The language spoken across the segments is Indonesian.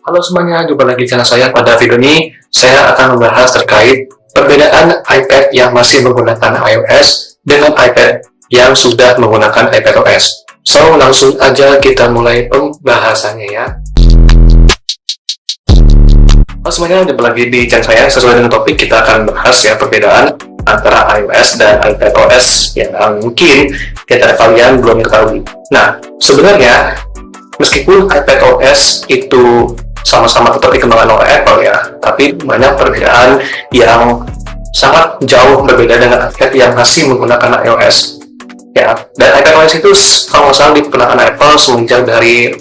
Halo semuanya, jumpa lagi di channel saya. Pada video ini, saya akan membahas terkait perbedaan iPad yang masih menggunakan iOS dengan iPad yang sudah menggunakan iPadOS. So, langsung aja kita mulai pembahasannya ya. Halo semuanya, jumpa lagi di channel saya. Sesuai dengan topik, kita akan bahas ya perbedaan antara iOS dan iPadOS yang mungkin kita kalian belum ketahui. Nah, sebenarnya meskipun iPadOS itu sama-sama tetap dikembangkan oleh Apple ya, tapi banyak perbedaan yang sangat jauh berbeda dengan iPad yang masih menggunakan iOS ya. Dan iPadOS itu kalau nggak salah diperkenalkan Apple semenjak dari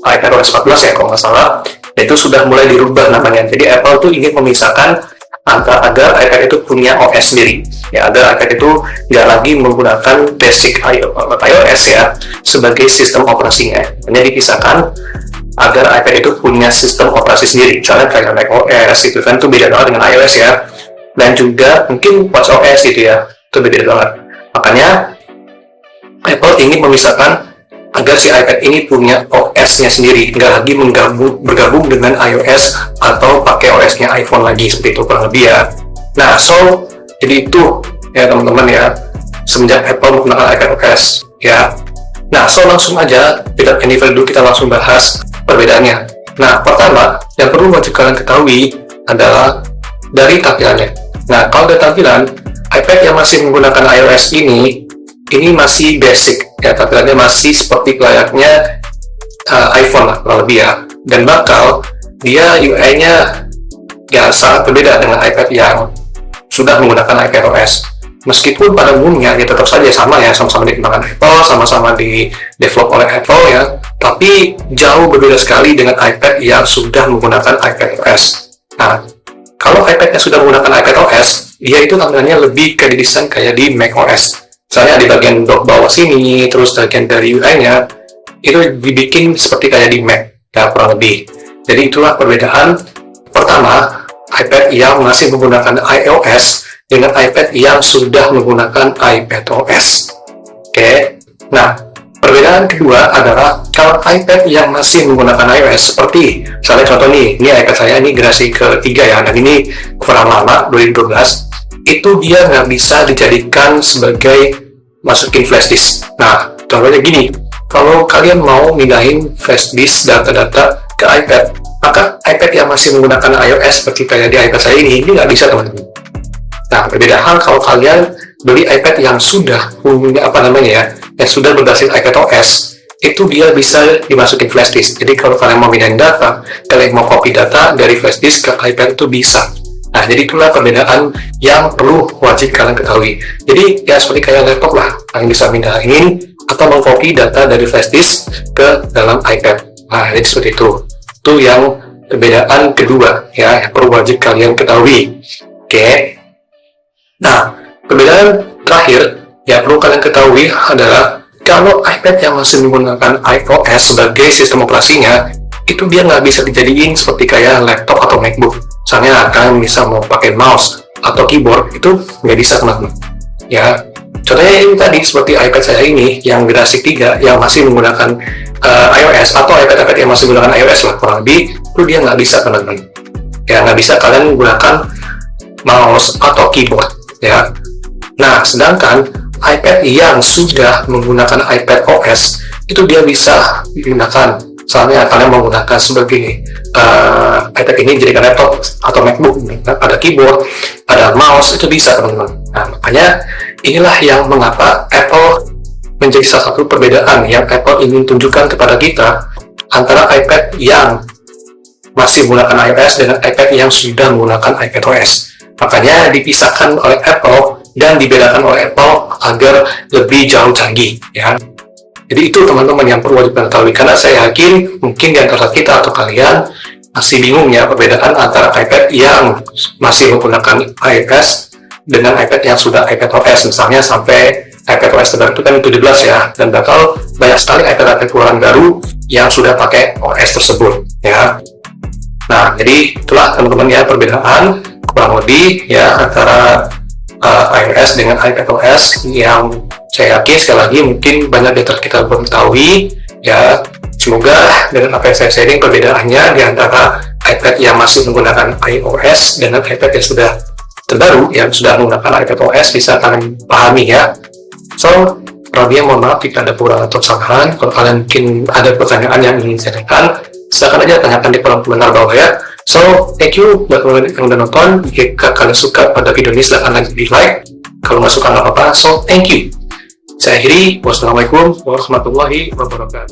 iPadOS 14 ya kalau nggak salah, itu sudah mulai dirubah namanya. Jadi Apple tuh ingin memisahkan agar iPad itu punya OS sendiri ya, agar iPad itu nggak lagi menggunakan basic iOS ya sebagai sistem operasinya, hanya dipisahkan agar iPad itu punya sistem operasi sendiri. Misalnya kayak macOS itu kan tuh beda banget dengan iOS ya, dan juga mungkin watchOS gitu ya, itu beda banget. Makanya Apple ingin memisahkan agar si iPad ini punya OS-nya sendiri, nggak lagi bergabung dengan iOS atau pakai OS-nya iPhone lagi, seperti itu kurang lebih ya. Nah, so jadi itu ya teman-teman ya, semenjak Apple menggunakan iPadOS ya. Nah, so langsung aja kita dulu, kita langsung bahas perbedaannya. Nah, pertama yang perlu wajib kalian ketahui adalah dari tampilannya. Nah, kalau dari tampilan, iPad yang masih menggunakan iOS ini masih basic ya, tampilannya masih seperti layaknya iPhone lah kurang lebih ya, dan bakal dia UI-nya ya sangat berbeda dengan iPad yang sudah menggunakan iPadOS. Meskipun pada umumnya ya tetap saja sama ya, sama-sama dikembangkan Apple, sama-sama di develop oleh Apple ya, tapi jauh berbeda sekali dengan iPad yang sudah menggunakan iPadOS. Nah, kalau iPad yang sudah menggunakan iPadOS, dia itu tampilannya lebih kayak didesain kayak di macOS. Misalnya di bagian dock bawah sini, terus bagian dari UI-nya itu dibikin seperti kayak di Mac ya kurang lebih. Jadi itulah perbedaan pertama iPad yang masih menggunakan iOS dengan iPad yang sudah menggunakan iPadOS. Oke. Nah, perbedaan kedua adalah kalau iPad yang masih menggunakan iOS, seperti misalnya contoh nih, ini iPad saya ini generasi ketiga ya, dan ini kurang lama 2012, itu dia nggak bisa dijadikan sebagai masukin flash disk. Nah, contohnya gini, kalau kalian mau mindahin flash disk data-data ke iPad, maka iPad yang masih menggunakan iOS seperti kayak di iPad saya ini nggak bisa teman-teman. Nah, berbeda hal kalau kalian beli iPad yang sudah punya yang sudah berbasis iPadOS, itu dia bisa dimasukin flash disk. Jadi kalau kalian mau pindahin data, kalian mau copy data dari flash disk ke iPad itu bisa. Nah, jadi itulah perbedaan yang perlu wajib kalian ketahui. Jadi ya seperti kayak laptop lah, kalian bisa pindahin atau mengcopy data dari flash disk ke dalam iPad. Nah, jadi seperti itu. Itu yang perbedaan kedua ya, yang perlu wajib kalian ketahui. Oke. Nah, perbedaan terakhir yang perlu kalian ketahui adalah kalau iPad yang masih menggunakan iOS sebagai sistem operasinya, itu dia nggak bisa dijadiin seperti kayak laptop atau MacBook. Misalnya kalian bisa mau pakai mouse atau keyboard, itu nggak bisa teman-teman. Ya, contohnya ini tadi seperti iPad saya ini yang generasi 3 yang masih menggunakan iOS, atau iPad yang masih menggunakan iOS lah kurang lebih, itu dia nggak bisa teman-teman. Ya, nggak bisa kalian menggunakan mouse atau keyboard ya. Nah, sedangkan iPad yang sudah menggunakan iPadOS itu dia bisa digunakan. Misalnya kalian menggunakan sebagai iPad ini jadikan laptop atau MacBook, ada keyboard, ada mouse, itu bisa teman-teman. Nah, makanya inilah yang mengapa Apple menjadi salah satu perbedaan yang Apple ingin tunjukkan kepada kita antara iPad yang masih menggunakan iOS dengan iPad yang sudah menggunakan iPadOS. Makanya dipisahkan oleh Apple dan dibedakan oleh Apple agar lebih jauh canggih ya. Jadi itu teman-teman yang perlu wajib ketahui, karena saya yakin mungkin di antara kita atau kalian masih bingung ya perbedaan antara iPad yang masih menggunakan iOS dengan iPad yang sudah iPadOS. Misalnya sampai iPadOS terbaru itu kan 17 ya, dan bakal banyak sekali iPad keluaran baru yang sudah pakai OS tersebut ya. Nah, jadi itulah teman-teman ya perbedaan kurang lebih ya antara iOS dengan iPadOS yang saya yakin sekali lagi mungkin banyak data kita belum ketahui ya. Semoga dengan apa yang saya sharing perbedaannya di antara iPad yang masih menggunakan iOS dengan iPad yang sudah terbaru yang sudah menggunakan iPadOS bisa kalian pahami ya. So, Rabia mohon maaf jika ada kurang atau kesalahan. Kalau kalian mungkin ada pertanyaan yang ingin saya tanyakan, silakan aja tanyakan di kolom komentar bawah ya. So, thank you buat kalian yang udah nonton. Jika kalian suka pada video ini, silakan lagi di like. Kalau nggak suka nggak apa-apa. So, thank you. Saya akhiri. Wassalamualaikum warahmatullahi wabarakatuh.